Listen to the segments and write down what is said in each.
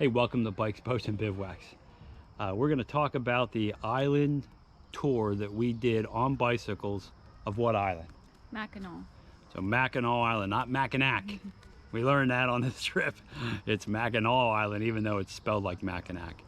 Hey, welcome to Bikes, Boats, and Bivouacs. We're going to talk about the island tour that we did on bicycles of what island? Mackinac. So Mackinac Island, not Mackinac. We learned that on this trip. It's Mackinac Island, even though it's spelled like Mackinac.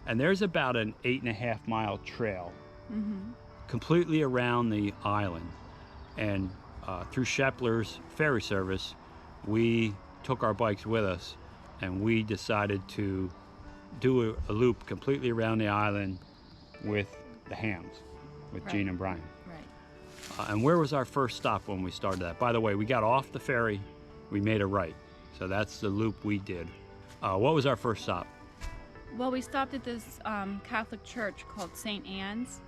And there's about an 8.5 mile trail completely around the island. And through Shepler's ferry service, we took our bikes with us and we decided to do a loop completely around the island with the Hams, with Right. Gene and Brian. Right. And where was our first stop when we started that? By the way, we got off the ferry, we made a right. So that's the loop we did. What was our first stop? Well, we stopped at this Catholic church called St. Anne's,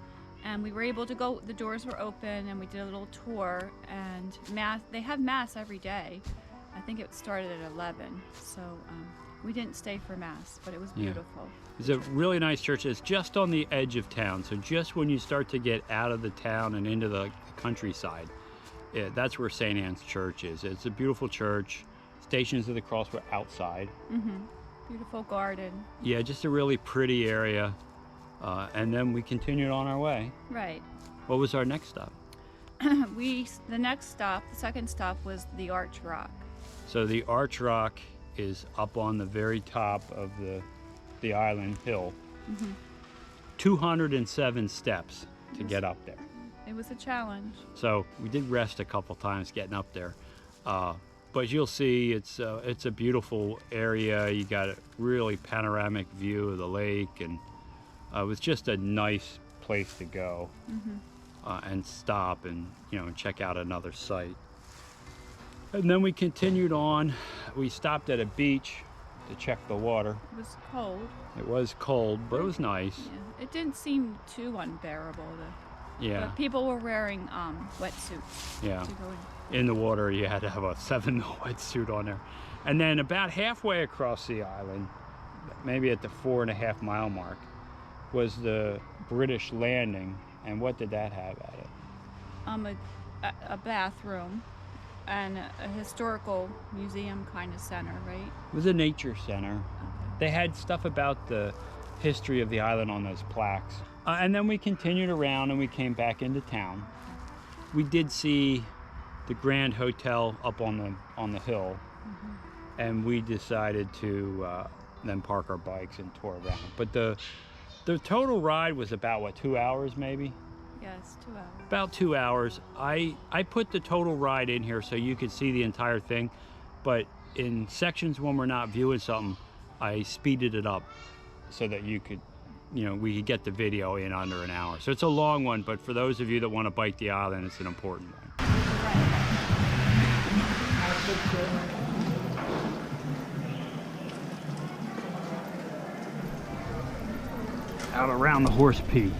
and we were able to go. The doors were open, and we did a little tour. And mass. They have mass every day. I think it started at 11, so we didn't stay for mass, but it was beautiful. It's a really nice church. It's just on the edge of town, so just when you start to get out of the town and into the countryside, that's where St. Anne's Church is. It's a beautiful church. Stations of the Cross were outside. Beautiful garden. Yeah, just a really pretty area. And then we continued on our way. Right. What was our next stop? The next stop, the second stop, was the Arch Rock. So the Arch Rock is up on the very top of the island hill. 207 steps to get up there. It was a challenge. So we did rest a couple times getting up there. But you'll see it's a beautiful area. You got a really panoramic view of the lake, and it was just a nice place to go and stop and check out another site. And then we continued on. We stopped at a beach to check the water. It was cold. It was cold, but it was nice. Yeah. It didn't seem too unbearable. Yeah. But people were wearing wetsuits. Yeah. To go in. In the water, you had to have a 7 wetsuit on there. And then about halfway across the island, maybe at the 4.5 mile mark, was the British landing. And what did that have at it? A bathroom and a historical museum kind of center, right? It was a nature center. They had stuff about the history of the island on those plaques. And then we continued around and we came back into town. We did see the Grand Hotel up on the hill, and we decided to then park our bikes and tour around. But the total ride was about, what, 2 hours maybe? Yes, 2 hours. About 2 hours. I put the total ride in here so you could see the entire thing, but in sections when we're not viewing something, I speeded it up so that you could, we could get the video in under an hour. So it's a long one, but for those of you that want to bike the island, it's an important one. Out around the horse pea.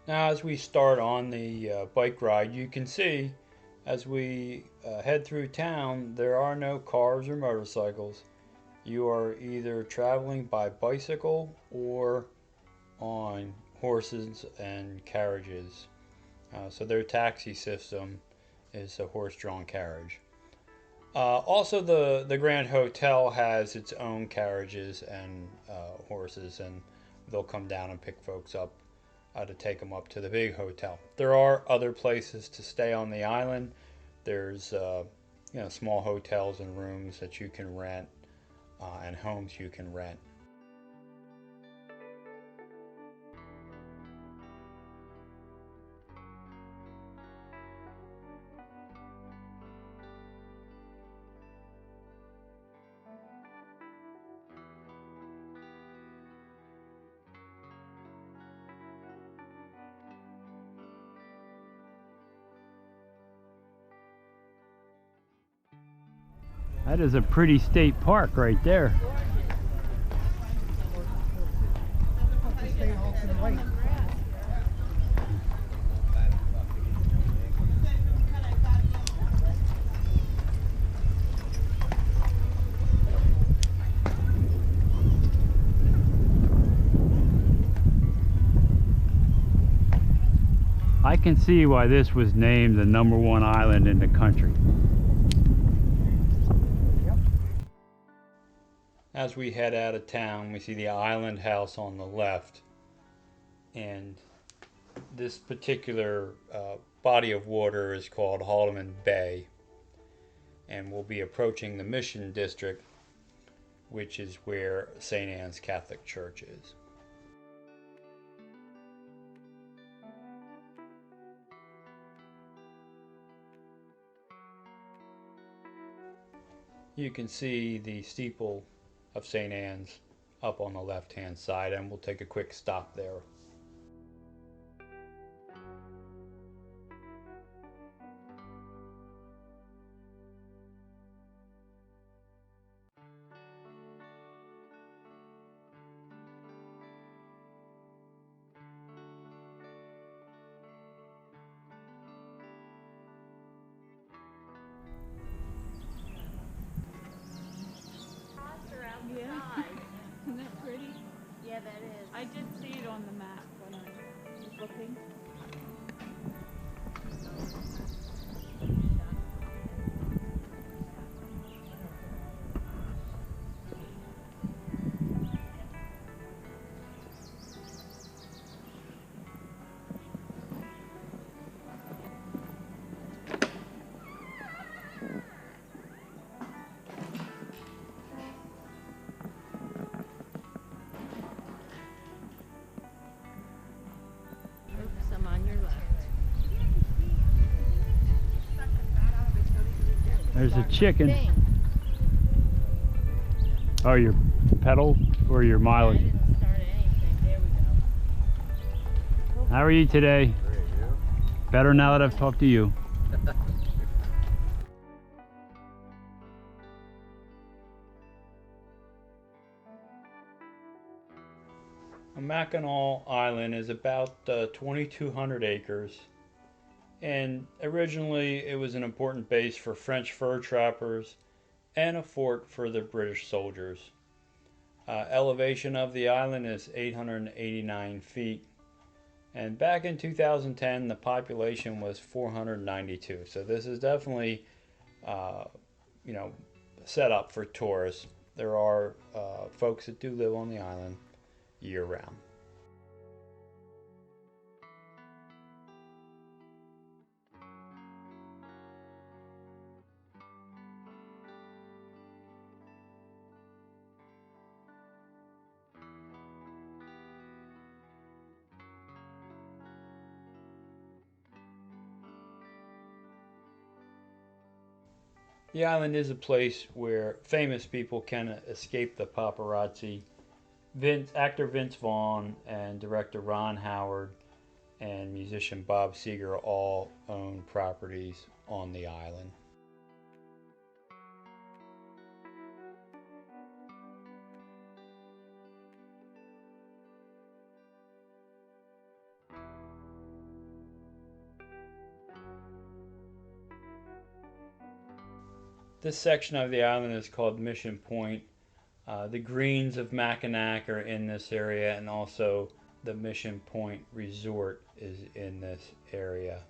Now as we start on the bike ride, you can see as we head through town, there are no cars or motorcycles. You are either traveling by bicycle or on horses and carriages. So their taxi system is a horse-drawn carriage. Also, the Grand Hotel has its own carriages and horses, and they'll come down and pick folks up to take them up to the big hotel. There are other places to stay on the island. There's small hotels and rooms that you can rent and homes you can rent. That is a pretty state park right there. I can see why this was named the #1 island in the country. Yep. As we head out of town, we see the island house on the left, and this particular body of water is called Haldeman Bay, and we'll be approaching the Mission District, which is where St. Anne's Catholic Church is. You can see the steeple of St. Anne's up on the left-hand side, and we'll take a quick stop there. Yeah. Isn't that pretty? Yeah, that is. I did see it on the map when I was looking. Oops, I'm on your left. There's a chicken. Thing. Oh, your pedal or your I mileage? didn't start anything. There we go. How are you today? Better now that I've talked to you. Mackinac Island is about 2,200 acres, and originally it was an important base for French fur trappers and a fort for the British soldiers. Elevation of the island is 889 feet, and back in 2010 the population was 492. So this is definitely, set up for tourists. There are folks that do live on the island year round. The island is a place where famous people can escape the paparazzi. Actor Vince Vaughn and director Ron Howard and musician Bob Seger all own properties on the island. This section of the island is called Mission Point. The greens of Mackinac are in this area, and also the Mission Point Resort is in this area.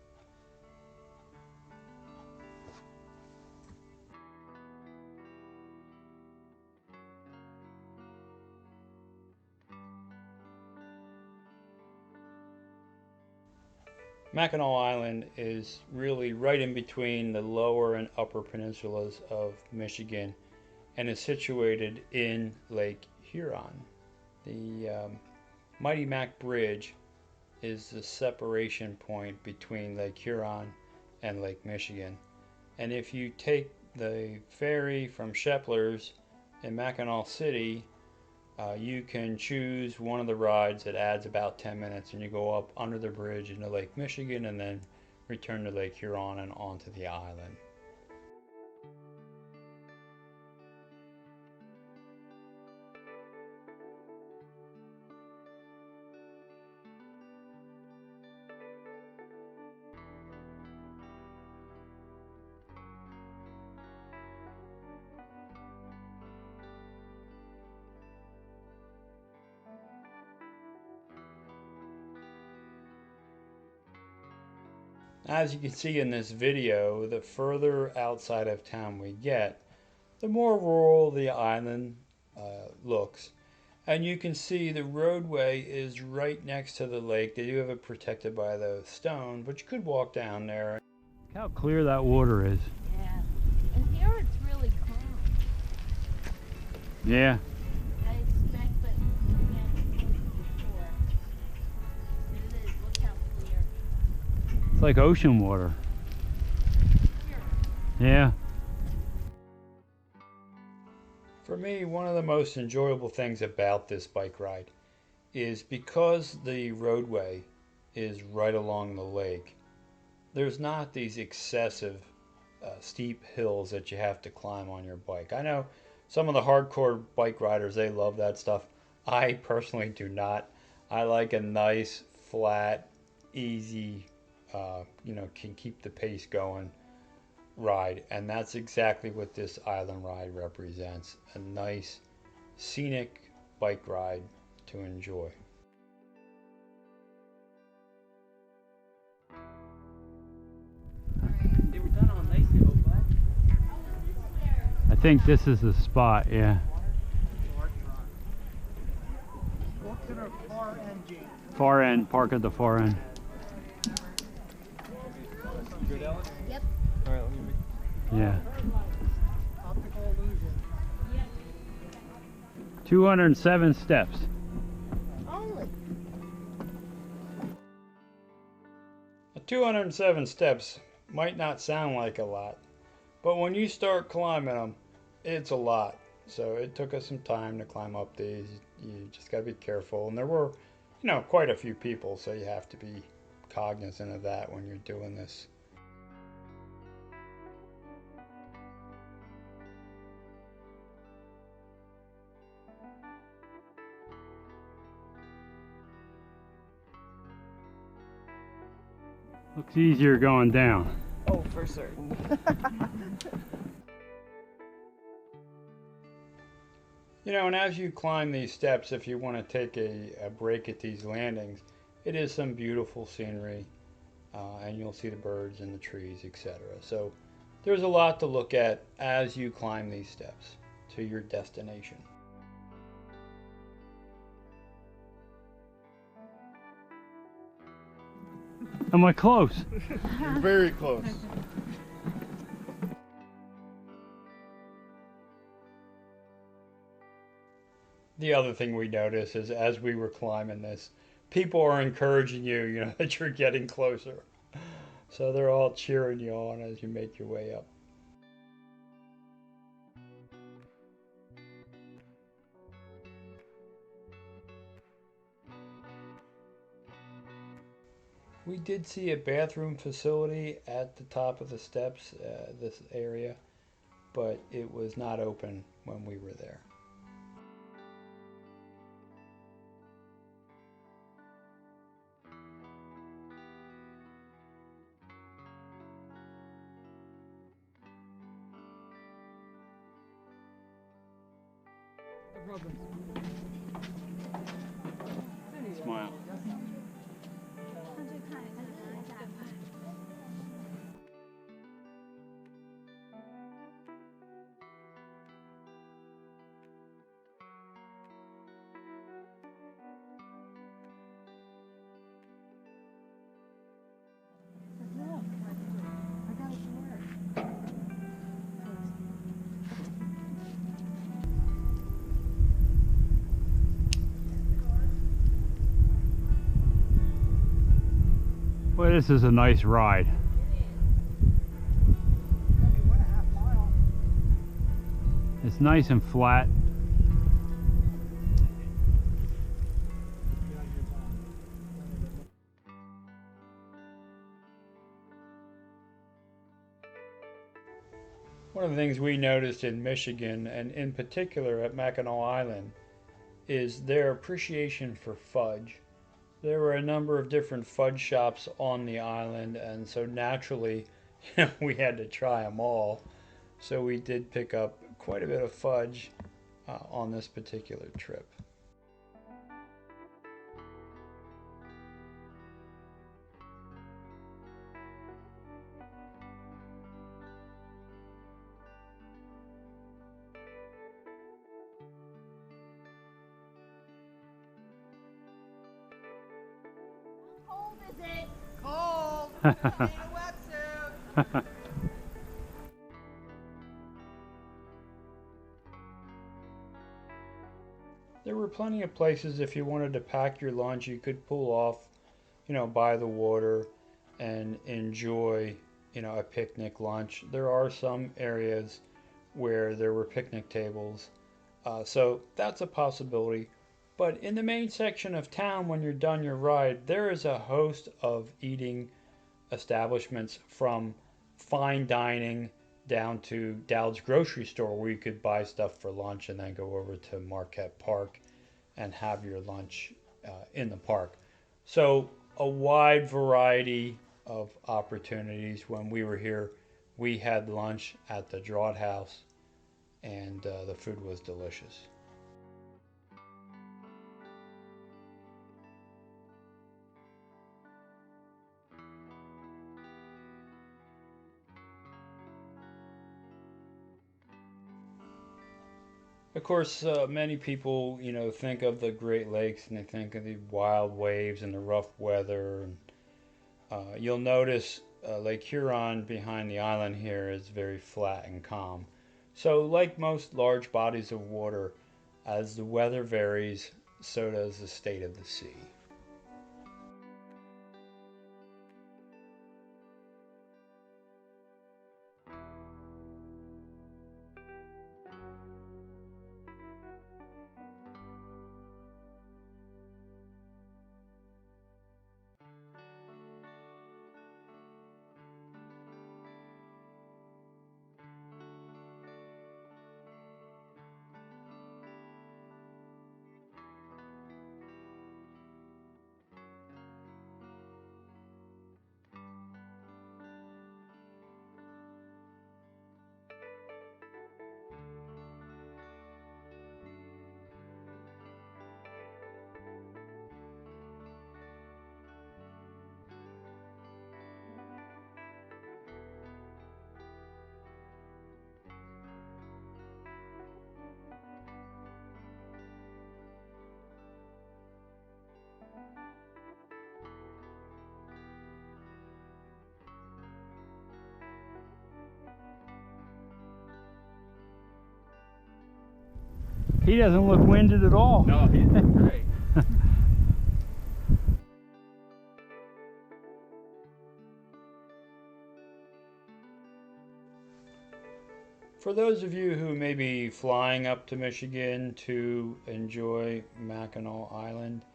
Mackinac Island is really right in between the lower and upper peninsulas of Michigan and is situated in Lake Huron. The Mighty Mac Bridge is the separation point between Lake Huron and Lake Michigan. And if you take the ferry from Shepler's in Mackinac City, you can choose one of the rides that adds about 10 minutes, and you go up under the bridge into Lake Michigan and then return to Lake Huron and onto the island. As you can see in this video, the further outside of town we get, the more rural the island looks. And you can see the roadway is right next to the lake. They do have it protected by the stone, but you could walk down there. Look how clear that water is. Yeah. And here it's really calm. Yeah. I expect, but again, before. It is. Look how clear. It's like ocean water. Yeah. For me, one of the most enjoyable things about this bike ride is because the roadway is right along the lake, there's not these excessive steep hills that you have to climb on your bike. I know some of the hardcore bike riders, they love that stuff. I personally do not. I like a nice, flat, easy, can keep the pace going ride, and that's exactly what this island ride represents. A nice scenic bike ride to enjoy. They were done on nicely, but I think this is the spot, yeah. Walk to the far end, Gene. Far end, park at the far end. good, Alex? Yep. All right, let me make. Yeah. Optical illusion. 207 steps. Only. 207 steps might not sound like a lot, but when you start climbing them, it's a lot. So it took us some time to climb up these. You just got to be careful. And there were, quite a few people, so you have to be cognizant of that when you're doing this. Looks easier going down. Oh, for certain. And as you climb these steps, if you want to take a break at these landings, it is some beautiful scenery, and you'll see the birds and the trees, etc. So there's a lot to look at as you climb these steps to your destination. Am I close? You're very close. The other thing we noticed is as we were climbing this, people are encouraging you, that you're getting closer. So they're all cheering you on as you make your way up. We did see a bathroom facility at the top of the steps, this area, but it was not open when we were there. Smile. Well, this is a nice ride. Maybe 1.5 miles. It's nice and flat. One of the things we noticed in Michigan, and in particular at Mackinac Island, is their appreciation for fudge. There were a number of different fudge shops on the island, and so naturally we had to try them all. So we did pick up quite a bit of fudge on this particular trip. is it? Cold. Need a wetsuit. There were plenty of places if you wanted to pack your lunch, you could pull off, by the water and enjoy, a picnic lunch. There are some areas where there were picnic tables, so that's a possibility. But in the main section of town, when you're done your ride, there is a host of eating establishments from fine dining down to Dowd's grocery store where you could buy stuff for lunch and then go over to Marquette Park and have your lunch in the park. So, a wide variety of opportunities. When we were here, we had lunch at the Draught House, and the food was delicious. Of course, many people, think of the Great Lakes and they think of the wild waves and the rough weather. And you'll notice Lake Huron behind the island here is very flat and calm. So, like most large bodies of water, as the weather varies, so does the state of the sea. He doesn't look winded at all. No, he's doing great. For those of you who may be flying up to Michigan to enjoy Mackinac Island,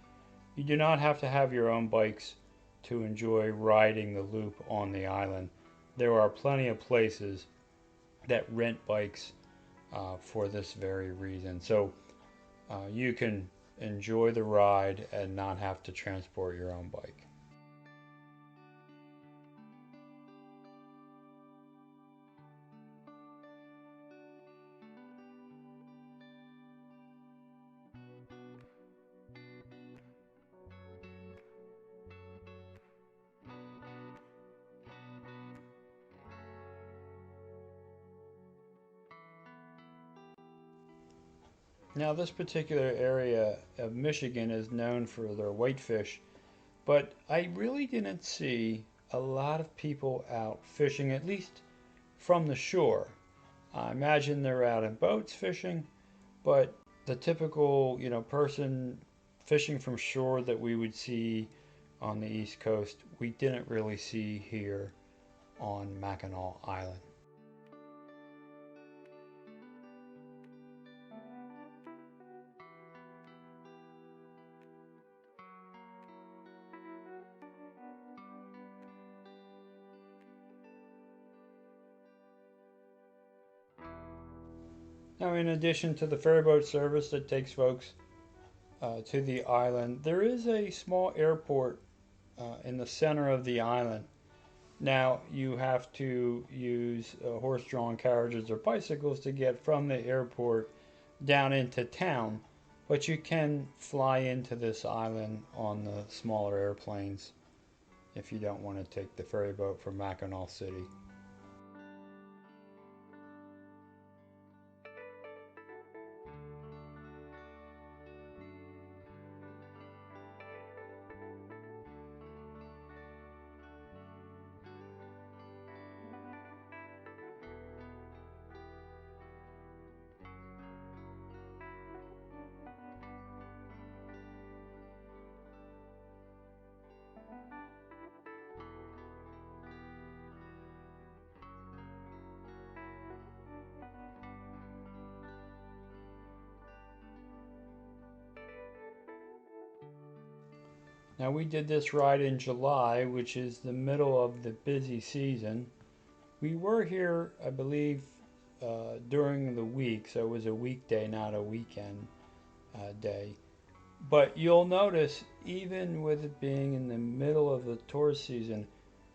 you do not have to have your own bikes to enjoy riding the loop on the island. There are plenty of places that rent bikes for this very reason. So you can enjoy the ride and not have to transport your own bike. Now, this particular area of Michigan is known for their whitefish, but I really didn't see a lot of people out fishing, at least from the shore. I imagine they're out in boats fishing, but the typical, person fishing from shore that we would see on the East Coast, we didn't really see here on Mackinac Island. Now, in addition to the ferryboat service that takes folks to the island, there is a small airport in the center of the island. Now, you have to use horse-drawn carriages or bicycles to get from the airport down into town, but you can fly into this island on the smaller airplanes if you don't want to take the ferryboat from Mackinac City. Now we did this ride in July, which is the middle of the busy season. We were here, I believe, during the week, so it was a weekday, not a weekend day. But you'll notice, even with it being in the middle of the tourist season,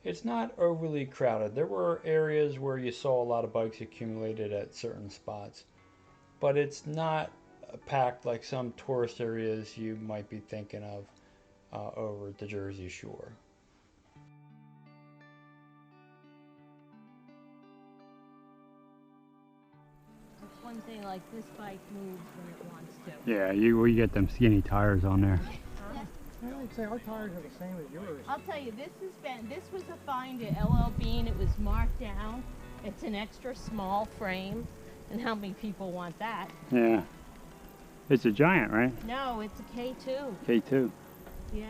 it's not overly crowded. There were areas where you saw a lot of bikes accumulated at certain spots, but it's not packed like some tourist areas you might be thinking of over at the Jersey Shore. That's one thing, like this bike moves when it wants to. Yeah, we get them skinny tires on there. I'd say our tires are the same as yours. I'll tell you, this was a find at LL Bean. It was marked down. It's an extra small frame. And how many people want that? Yeah. It's a Giant, right? No, it's a K2. K2. Yeah.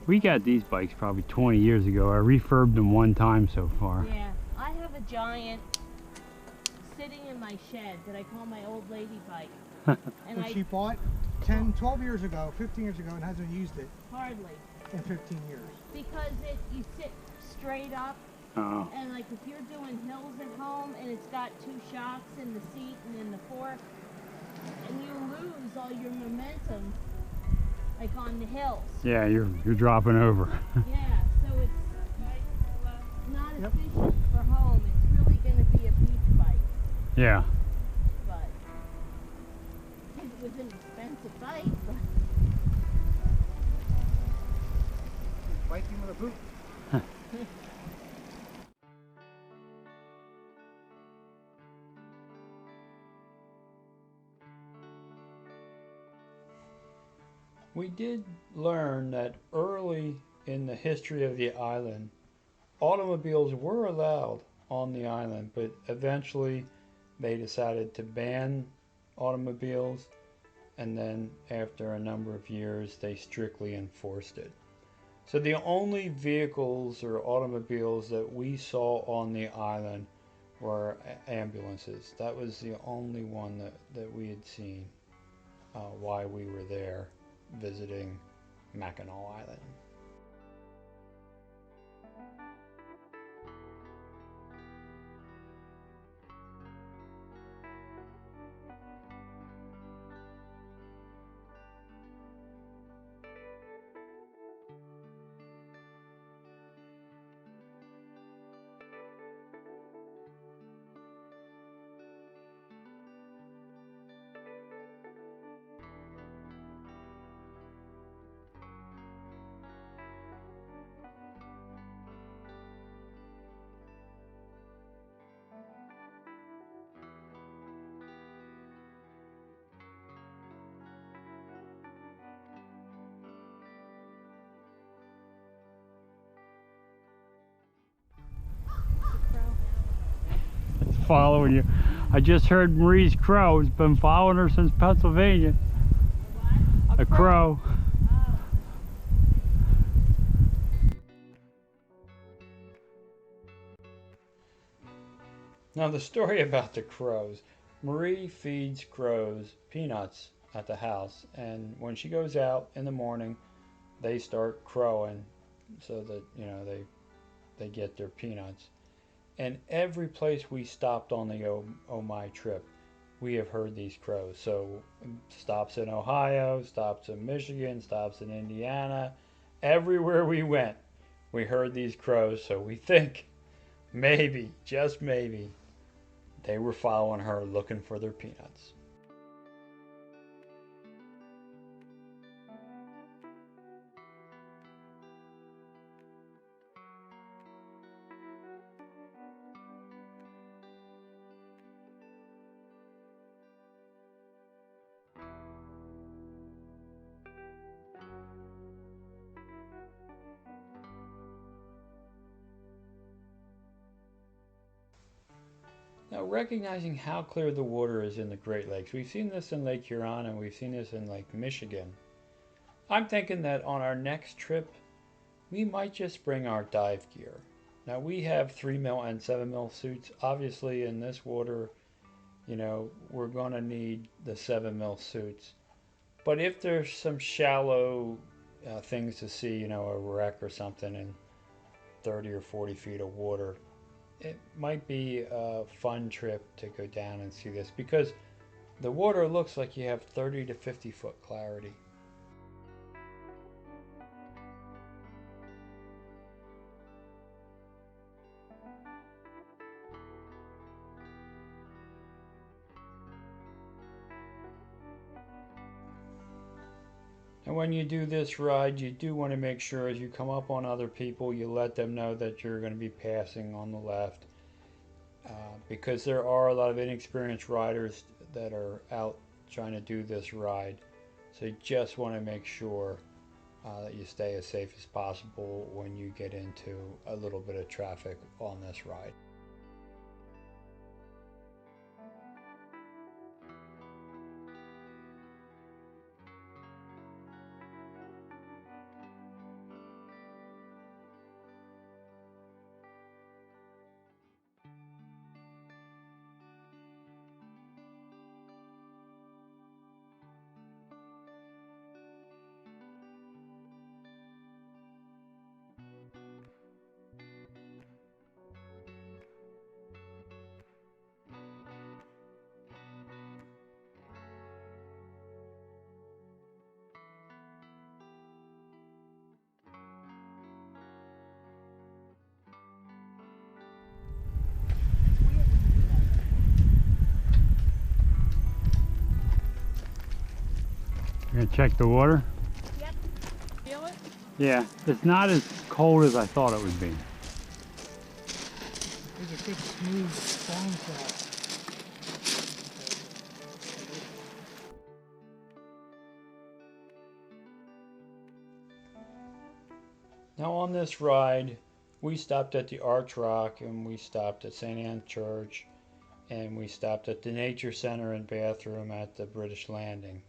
We got these bikes probably 20 years ago. I refurbed them one time so far. Yeah. I have a Giant sitting in my shed that I call my old lady bike. And Which she bought 10, 12 years ago, 15 years ago, and hasn't used it hardly. in 15 years. Because you sit straight up. Oh. And like if you're doing hills at home and it's got two shocks in the seat and in the fork, and you lose all your momentum, like on the hills. Yeah, you're dropping over. Yeah, so it's not efficient for home. It's really going to be a beach bike, Yeah. but it was an expensive bike. But Biking with a boot. We did learn that early in the history of the island, automobiles were allowed on the island, but eventually they decided to ban automobiles, and then after a number of years they strictly enforced it. So the only vehicles or automobiles that we saw on the island were ambulances. That was the only one that we had seen while we were there visiting Mackinac Island. It's following you. I just heard Marie's crow. It's been following her since Pennsylvania. what? A crow. Now the story about the crows. Marie feeds crows peanuts at the house, and when she goes out in the morning, they start crowing so that they get their peanuts. And every place we stopped on the Oh My trip, we have heard these crows. So stops in Ohio, stops in Michigan, stops in Indiana. Everywhere we went, we heard these crows. So we think maybe, just maybe, they were following her looking for their peanuts. Now, recognizing how clear the water is in the Great Lakes, we've seen this in Lake Huron and we've seen this in Lake Michigan. I'm thinking that on our next trip, we might just bring our dive gear. Now, we have 3 mil and 7 mil suits. Obviously, in this water, we're going to need the 7 mil suits. But if there's some shallow things to see, a wreck or something in 30 or 40 feet of water. It might be a fun trip to go down and see this because the water looks like you have 30 to 50 foot clarity. And when you do this ride, you do want to make sure as you come up on other people, you let them know that you're going to be passing on the left. Because there are a lot of inexperienced riders that are out trying to do this ride. So you just want to make sure that you stay as safe as possible when you get into a little bit of traffic on this ride. You're gonna check the water? Yep. Feel it? Yeah, it's not as cold as I thought it would be. There's a good smooth foam shot. Now on this ride, we stopped at the Arch Rock and we stopped at St. Anne Church and we stopped at the Nature Center and bathroom at the British Landing.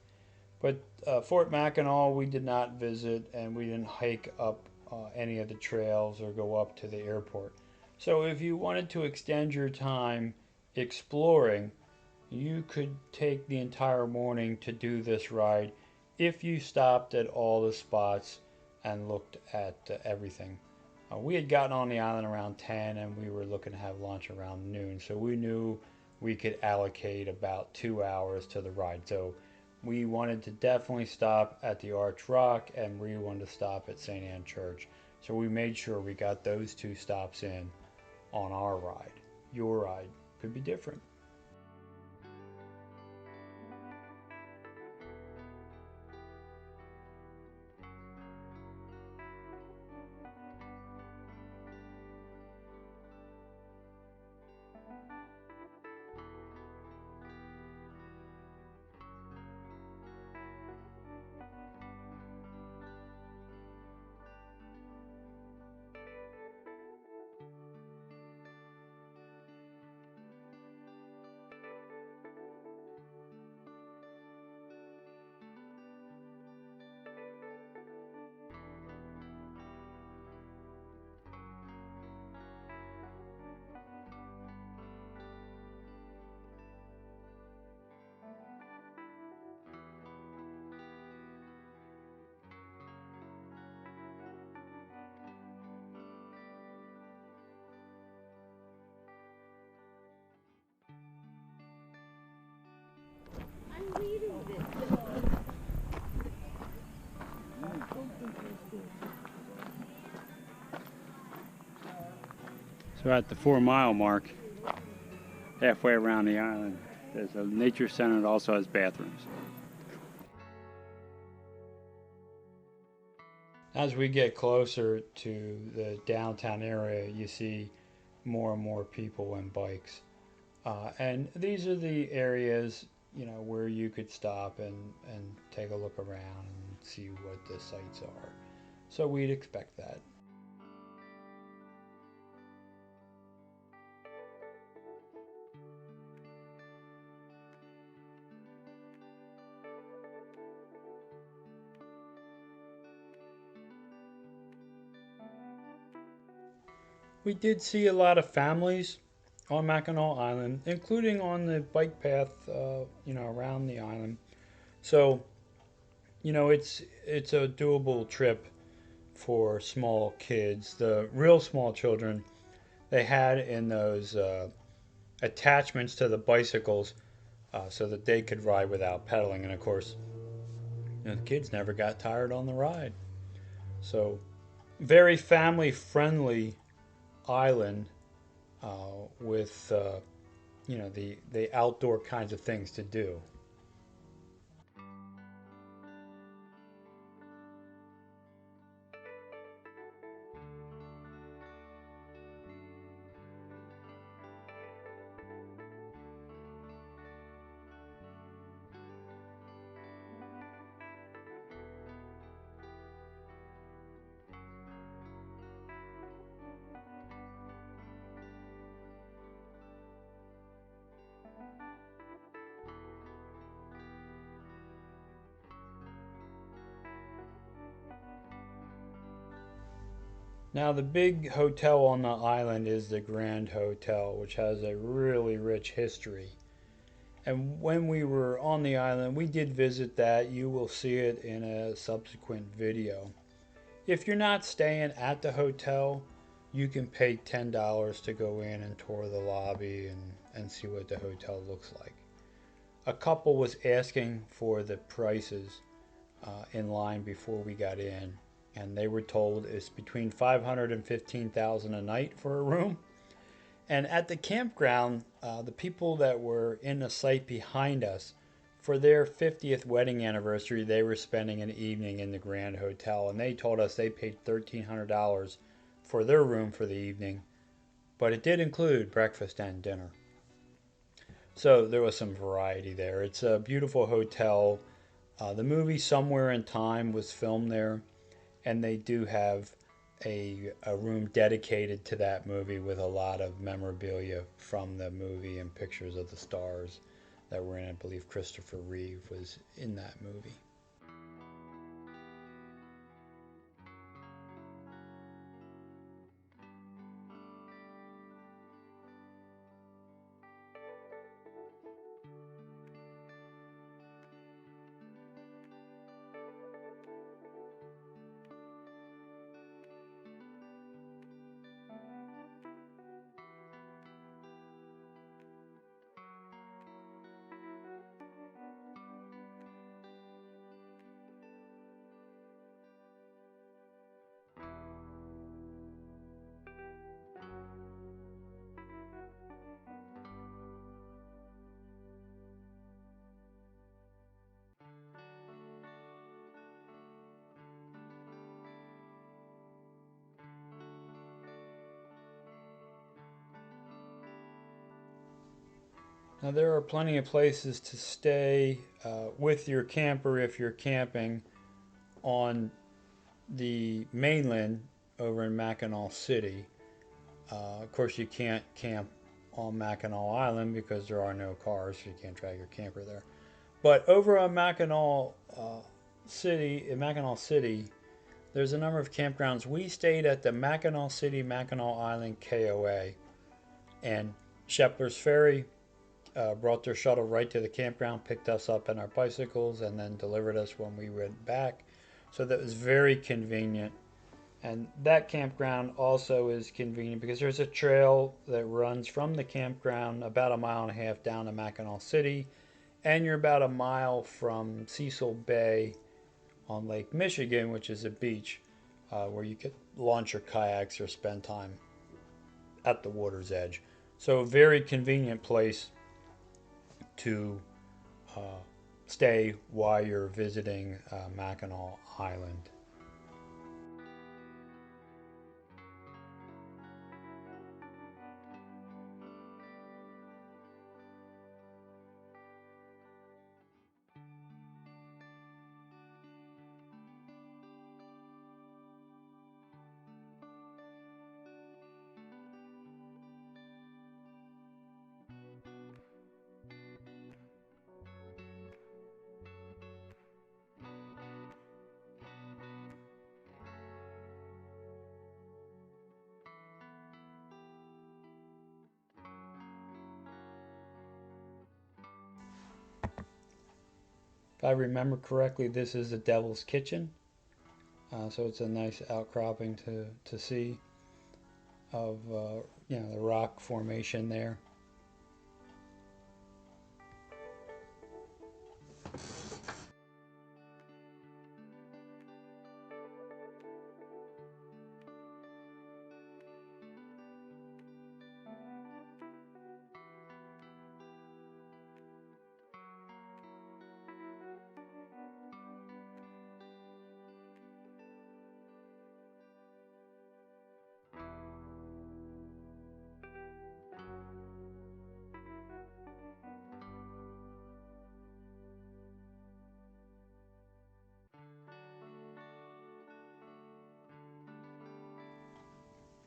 But Fort Mackinac we did not visit, and we didn't hike up any of the trails or go up to the airport. So if you wanted to extend your time exploring, you could take the entire morning to do this ride if you stopped at all the spots and looked at everything. We had gotten on the island around 10 and we were looking to have lunch around noon, so we knew we could allocate about 2 hours to the ride. So we wanted to definitely stop at the Arch Rock and we wanted to stop at St. Anne Church. So we made sure we got those 2 stops in on our ride. Your ride could be different. I'm reading this. So at the 4-mile mark, halfway around the island, there's a nature center that also has bathrooms. As we get closer to the downtown area, you see more and more people and bikes. And these are the areas, where you could stop and take a look around and see what the sights are. So we'd expect that. We did see a lot of families on Mackinac Island, including on the bike path, around the island. So, it's a doable trip for small kids. The real small children, they had in those attachments to the bicycles so that they could ride without pedaling. And of course, the kids never got tired on the ride. So, very family friendly island with the outdoor kinds of things to do. Now, the big hotel on the island is the Grand Hotel, which has a really rich history. And when we were on the island, we did visit that. You will see it in a subsequent video. If you're not staying at the hotel, you can pay $10 to go in and tour the lobby and see what the hotel looks like. A couple was asking for the prices in line before we got in, and they were told it's between 500 and 15,000 a night for a room. And at the campground, the people that were in the site behind us, for their 50th wedding anniversary, they were spending an evening in the Grand Hotel, and they told us they paid $1,300 for their room for the evening, but it did include breakfast and dinner. So there was some variety there. It's a beautiful hotel. The movie Somewhere in Time was filmed there, and they do have a room dedicated to that movie with a lot of memorabilia from the movie and pictures of the stars that were in it. I believe Christopher Reeve was in that movie. Now, there are plenty of places to stay with your camper if you're camping on the mainland over in Mackinac City. Of course, you can't camp on Mackinac Island because there are no cars, so you can't drag your camper there. But over on Mackinac City, there's a number of campgrounds. We stayed at the Mackinac City, Mackinac Island KOA, and Shepler's Ferry brought their shuttle right to the campground, picked us up on our bicycles, and then delivered us when we went back. So that was very convenient. And that campground also is convenient because there's a trail that runs from the campground about a mile and a half down to Mackinac City, and you're about a mile from Cecil Bay on Lake Michigan, which is a beach where you could launch your kayaks or spend time at the water's edge. So a very convenient place to uh, stay while you're visiting Mackinac Island. I remember correctly, this is the Devil's Kitchen. So it's a nice outcropping to see of the rock formation there.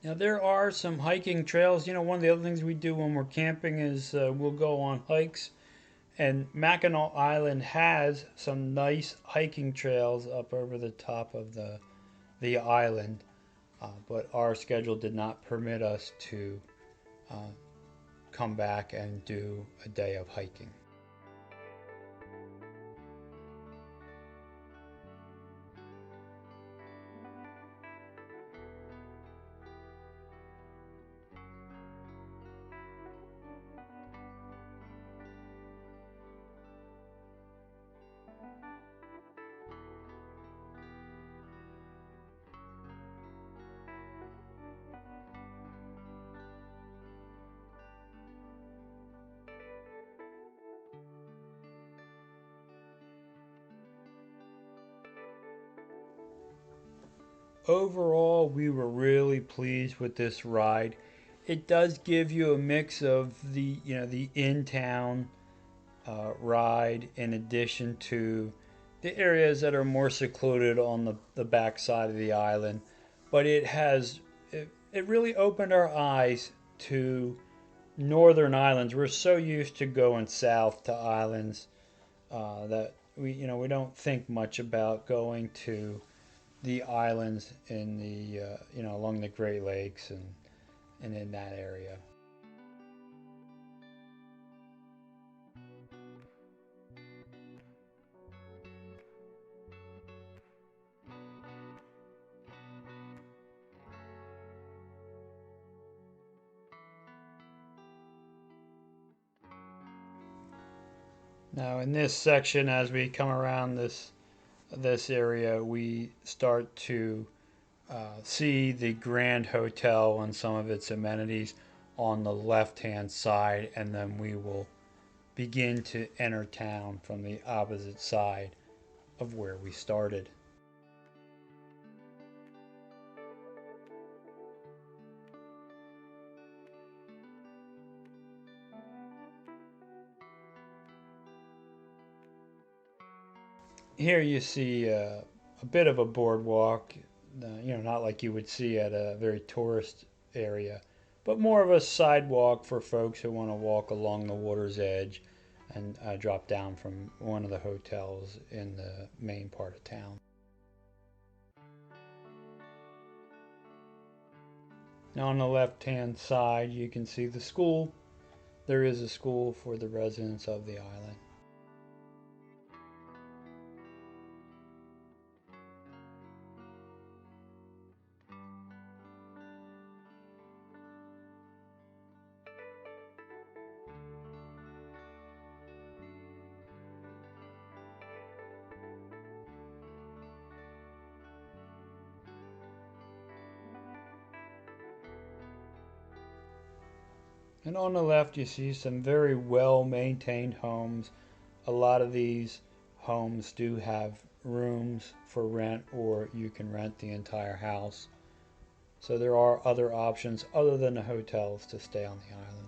Now there are some hiking trails. One of the other things we do when we're camping is we'll go on hikes. And Mackinac Island has some nice hiking trails up over the top of the island. But our schedule did not permit us to uh, come back and do a day of hiking. Overall, we were really pleased with this ride. It does give you a mix of the in-town ride in addition to the areas that are more secluded on the back side of the island. But it really opened our eyes to northern islands. We're so used to going south to islands that we don't think much about going to the islands in the along the Great Lakes and in that area. Now in this section, as we come around this area, we start to see the Grand Hotel and some of its amenities on the left-hand side, and then we will begin to enter town from the opposite side of where we started. Here you see a bit of a boardwalk, not like you would see at a very tourist area, but more of a sidewalk for folks who want to walk along the water's edge and drop down from one of the hotels in the main part of town. Now on the left-hand side, you can see the school. There is a school for the residents of the island. And on the left, you see some very well maintained homes. A lot of these homes do have rooms for rent, or you can rent the entire house. So there are other options other than the hotels to stay on the island.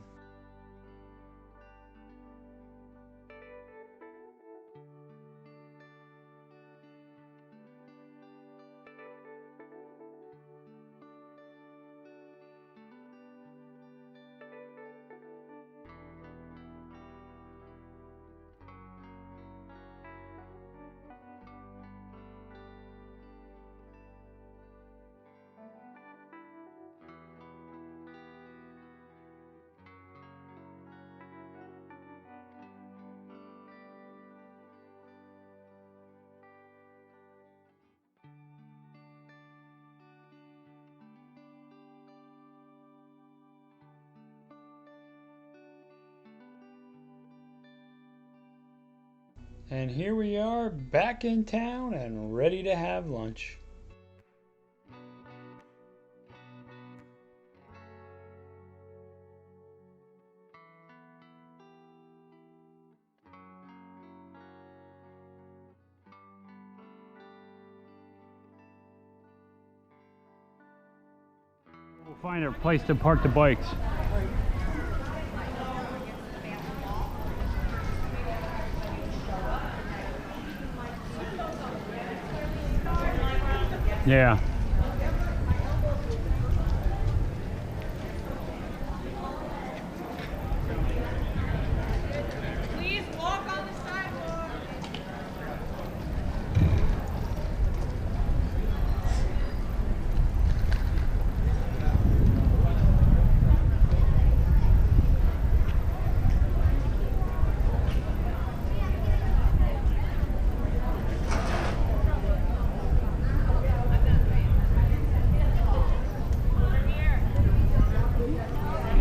And here we are back in town and ready to have lunch. We'll find a place to park the bikes. Yeah. Please walk on the sidewalk.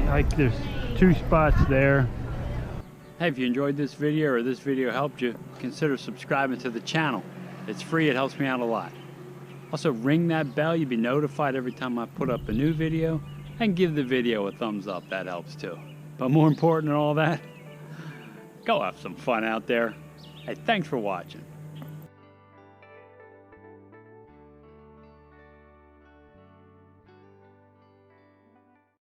Like there's 2 spots there. Hey, if you enjoyed this video or this video helped you, consider subscribing to the channel. It's free, it helps me out a lot. Also ring that bell, you'll be notified every time I put up a new video, and give the video a thumbs up, that helps too. But more important than all that, go have some fun out there. Hey, thanks for watching.